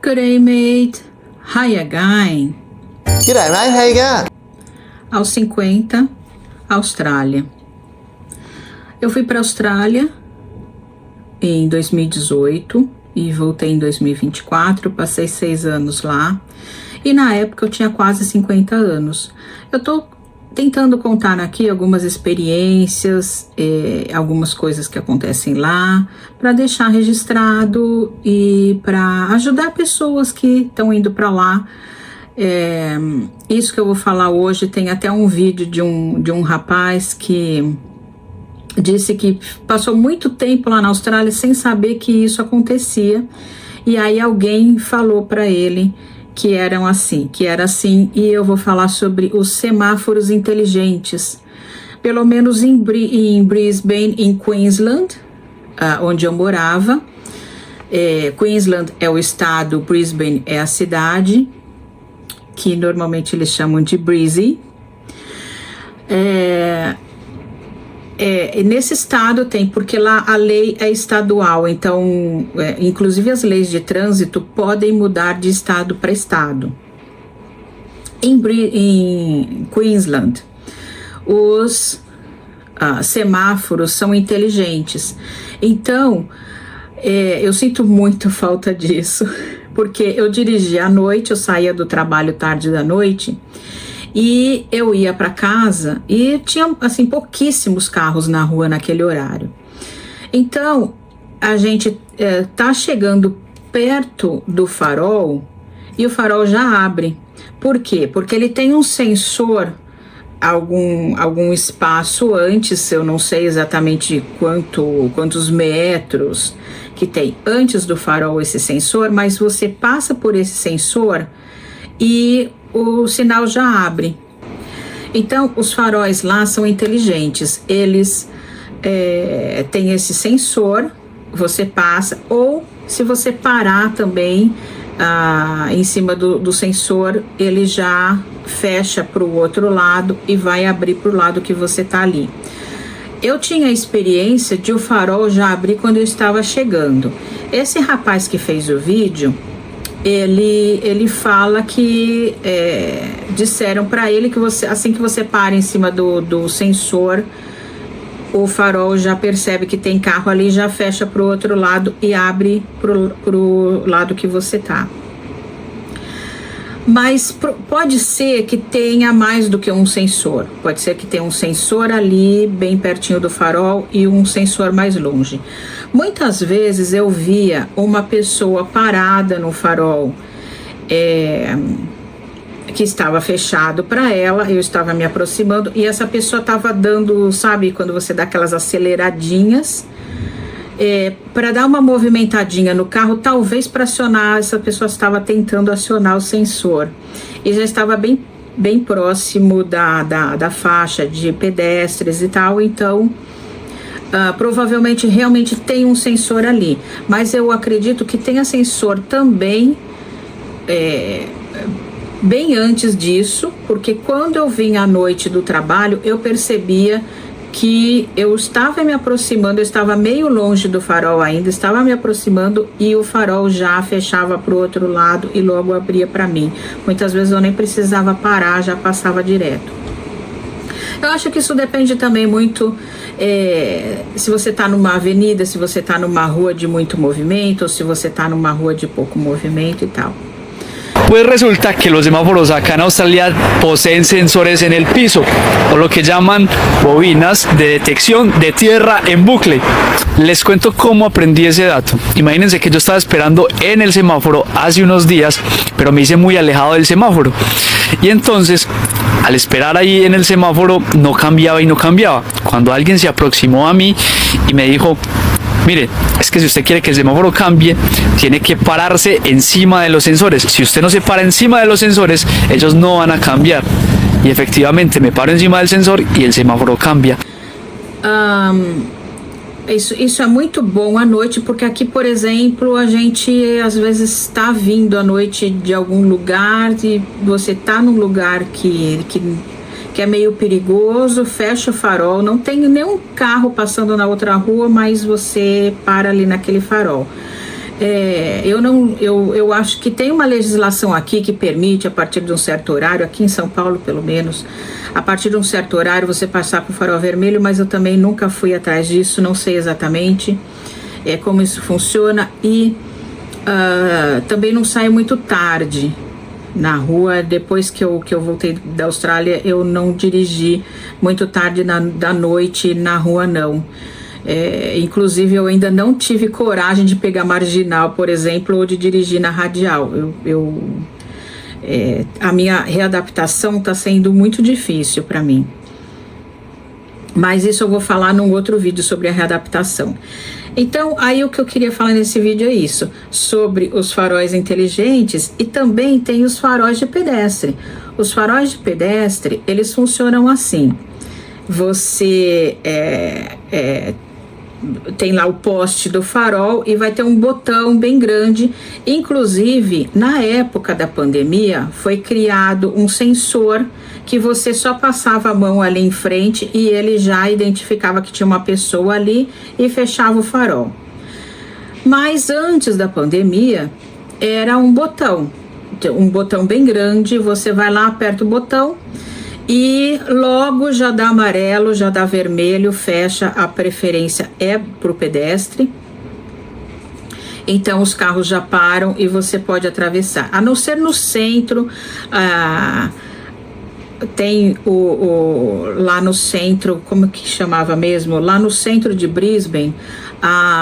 Good day, mate. How you going? G'day, mate. How you going? Aos 50, Austrália. Eu fui para a Austrália em 2018 e voltei em 2024. Passei 6 anos lá e na época eu tinha quase 50 anos. Eu tô tentando contar aqui algumas experiências, algumas coisas que acontecem lá, para deixar registrado e para ajudar pessoas que estão indo para lá. Isso que eu vou falar hoje, tem até um vídeo de um rapaz que disse que passou muito tempo lá na Austrália sem saber que isso acontecia, e aí alguém falou para ele que era assim, e eu vou falar sobre os semáforos inteligentes, pelo menos em Brisbane, em Queensland, onde eu morava. Queensland é o estado, Brisbane é a cidade, que normalmente eles chamam de Breezy. Nesse estado tem, porque lá a lei é estadual, então inclusive as leis de trânsito podem mudar de estado para estado. Em Queensland, os semáforos são inteligentes, então eu sinto muito falta disso, porque eu dirigia à noite, eu saía do trabalho tarde da noite, e eu ia para casa e tinha assim pouquíssimos carros na rua naquele horário. Então a gente tá chegando perto do farol e o farol já abre. Por quê? Porque ele tem um sensor algum espaço antes, eu não sei exatamente quantos metros que tem antes do farol esse sensor, mas você passa por esse sensor e o sinal já abre. Então os faróis lá são inteligentes, eles têm esse sensor, você passa, ou se você parar também em cima do sensor, ele já fecha para o outro lado e vai abrir para o lado que você está ali. Eu tinha a experiência de o farol já abrir quando eu estava chegando. Esse rapaz que fez o vídeo, ele fala que disseram para ele que assim que você para em cima do sensor, o farol já percebe que tem carro ali, já fecha para o outro lado e abre pro lado que você tá. Mas pode ser que tenha mais do que um sensor. Pode ser que tenha um sensor ali bem pertinho do farol e um sensor mais longe. Muitas vezes eu via uma pessoa parada no farol que estava fechado para ela, eu estava me aproximando e essa pessoa estava dando, sabe, quando você dá aquelas aceleradinhas, para dar uma movimentadinha no carro, talvez para acionar, essa pessoa estava tentando acionar o sensor e já estava bem próximo da faixa de pedestres e tal, então provavelmente realmente tem um sensor ali, mas eu acredito que tenha sensor também bem antes disso, porque quando eu vim à noite do trabalho, eu percebia que eu estava me aproximando, eu estava meio longe do farol ainda, estava me aproximando e o farol já fechava para o outro lado e logo abria para mim. Muitas vezes eu nem precisava parar, já passava direto. Eu acho que isso depende também muito se você está numa avenida, se você está numa rua de muito movimento ou se você está numa rua de pouco movimento e tal. Pues resulta que los semáforos acá en Australia poseen sensores en el piso, o lo que llaman bobinas de detección de tierra en bucle. Les cuento cómo aprendí ese dato. Imagínense que yo estaba esperando en el semáforo hace unos días, pero me hice muy alejado del semáforo. Y entonces, al esperar ahí en el semáforo, no cambiaba y no cambiaba. Cuando alguien se aproximó a mí y me dijo: mire, es que si usted quiere que el semáforo cambie, tiene que pararse encima de los sensores. Si usted no se para encima de los sensores, ellos no van a cambiar. Y efectivamente me paro encima del sensor y el semáforo cambia. Isso é muito bom à noite, porque aqui, por exemplo, a gente às vezes está vindo à noite de algum lugar e você está num lugar que é meio perigoso, fecha o farol, não tem nenhum carro passando na outra rua, mas você para ali naquele farol. eu acho que tem uma legislação aqui que permite, a partir de um certo horário, aqui em São Paulo pelo menos, a partir de um certo horário você passar por farol vermelho, mas eu também nunca fui atrás disso, não sei exatamente como isso funciona, e também não saio muito tarde na rua. Depois que eu voltei da Austrália, eu não dirigi muito tarde da noite na rua, não. Inclusive eu ainda não tive coragem de pegar marginal, por exemplo, ou de dirigir na radial. A minha readaptação está sendo muito difícil para mim, mas isso eu vou falar num outro vídeo sobre a readaptação. Então, aí o que eu queria falar nesse vídeo é isso, sobre os faróis inteligentes, e também tem os faróis de pedestre. Os faróis de pedestre, eles funcionam assim: você tem lá o poste do farol e vai ter um botão bem grande. Inclusive, na época da pandemia, foi criado um sensor que você só passava a mão ali em frente e ele já identificava que tinha uma pessoa ali e fechava o farol. Mas antes da pandemia, era um botão bem grande, você vai lá, aperta o botão e logo já dá amarelo, já dá vermelho, fecha. A preferência é para o pedestre. Então os carros já param e você pode atravessar. A não ser no centro, tem lá no centro, como que chamava mesmo? Lá no centro de Brisbane,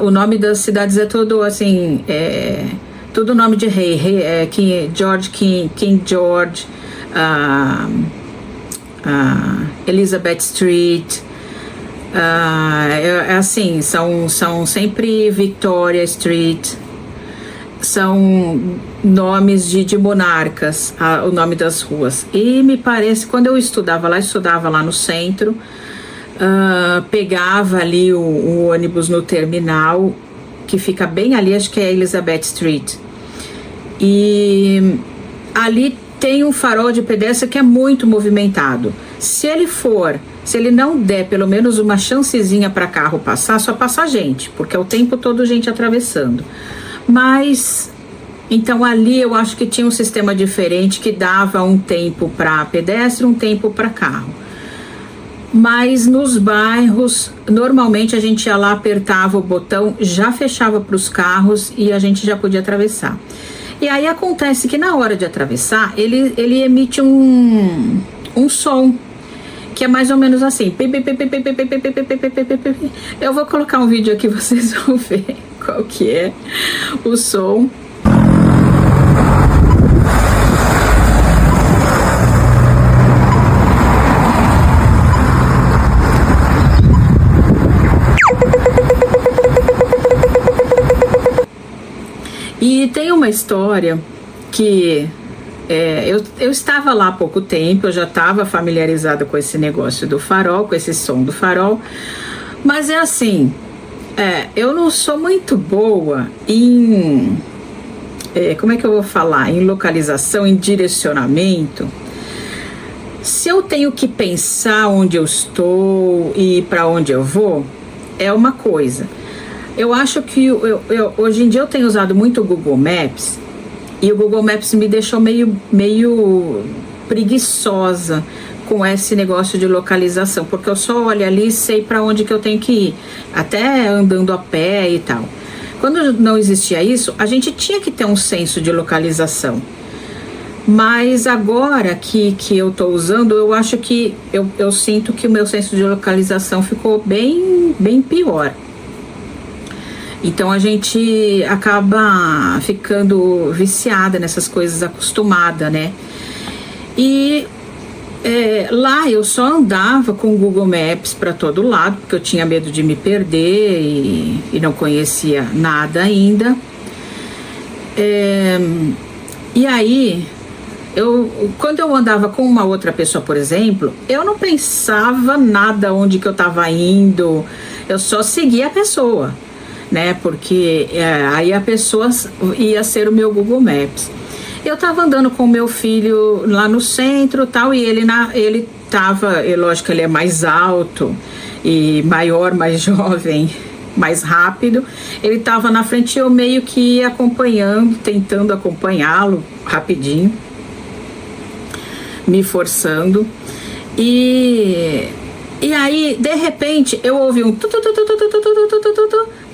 o nome das cidades é todo assim, tudo nome de rei, King George, Elizabeth Street, assim, são sempre Victoria Street, são nomes de monarcas, o nome das ruas. E me parece, quando eu estudava lá no centro, pegava ali o ônibus no terminal, que fica bem ali, acho que é Elizabeth Street, e ali tem um farol de pedestre que é muito movimentado. Se ele não der pelo menos uma chancezinha para carro passar, só passa gente, porque é o tempo todo gente atravessando. Mas, então ali eu acho que tinha um sistema diferente que dava um tempo para pedestre, um tempo para carro. Mas nos bairros, normalmente a gente ia lá, apertava o botão, já fechava para os carros e a gente já podia atravessar. E aí acontece que na hora de atravessar, ele emite um som, que é mais ou menos assim. Eu vou colocar um vídeo aqui, vocês vão ver qual que é o som. E tem uma história que eu estava lá há pouco tempo, eu já estava familiarizada com esse negócio do farol, com esse som do farol, mas é assim, eu não sou muito boa em, como é que eu vou falar, em localização, em direcionamento. Se eu tenho que pensar onde eu estou e para onde eu vou, é uma coisa. Eu acho que hoje em dia eu tenho usado muito o Google Maps, e o Google Maps me deixou meio preguiçosa com esse negócio de localização, porque eu só olho ali e sei para onde que eu tenho que ir, até andando a pé e tal. Quando não existia isso, a gente tinha que ter um senso de localização. Mas agora que eu estou usando, eu acho que eu sinto que o meu senso de localização ficou bem pior. Então a gente acaba ficando viciada nessas coisas, acostumada, né? E lá eu só andava com o Google Maps para todo lado, porque eu tinha medo de me perder e não conhecia nada ainda. E aí, quando eu andava com uma outra pessoa, por exemplo, eu não pensava nada onde que eu estava indo, eu só seguia a pessoa, né? Porque aí a pessoa ia ser o meu Google Maps. Eu tava andando com o meu filho lá no centro, tal, e ele tava, lógico que ele é mais alto e maior, mais jovem mais rápido. Ele estava na frente e eu meio que ia acompanhando, tentando acompanhá-lo rapidinho, me forçando. E aí, de repente, eu ouvi um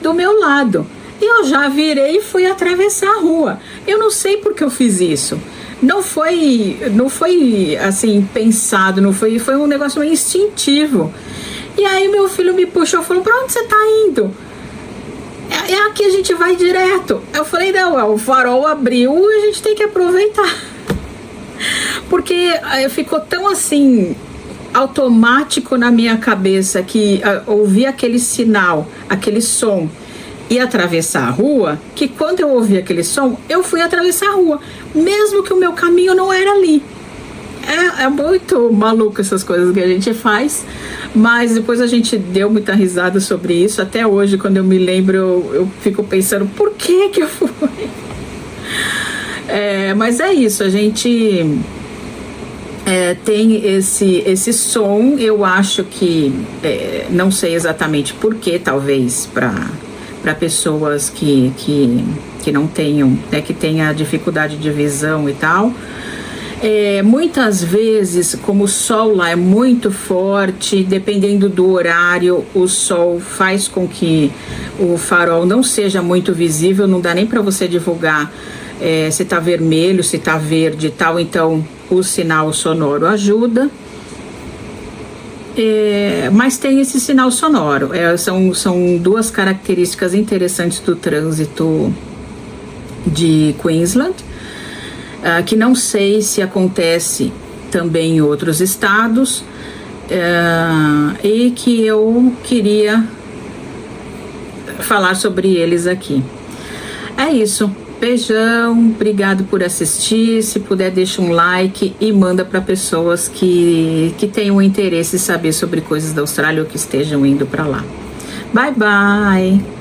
do meu lado. E eu já virei e fui atravessar a rua. Eu não sei por que eu fiz isso. Não foi assim, pensado, foi um negócio meio instintivo. E aí meu filho me puxou e falou: pra onde você tá indo? É aqui, a gente vai direto. Eu falei: não, o farol abriu, a gente tem que aproveitar. Porque ficou tão assim, automático na minha cabeça que ouvi aquele sinal, aquele som e atravessar a rua, que quando eu ouvi aquele som, eu fui atravessar a rua, mesmo que o meu caminho não era ali. É muito maluco essas coisas que a gente faz, mas depois a gente deu muita risada sobre isso. Até hoje, quando eu me lembro, eu fico pensando, por que eu fui? Mas é isso, a gente tem esse som. Eu acho que, não sei exatamente por que, talvez para pessoas que não tenham, né, que tenha dificuldade de visão e tal. Muitas vezes, como o sol lá é muito forte, dependendo do horário, o sol faz com que o farol não seja muito visível, não dá nem para você divulgar se tá vermelho, se tá verde e tal. Então o sinal sonoro ajuda. Mas tem esse sinal sonoro. São duas características interessantes do trânsito de Queensland, que não sei se acontece também em outros estados, e que eu queria falar sobre eles aqui. É isso. Beijão, obrigado por assistir. Se puder, deixa um like e manda para pessoas que tenham interesse em saber sobre coisas da Austrália ou que estejam indo para lá. Bye, bye!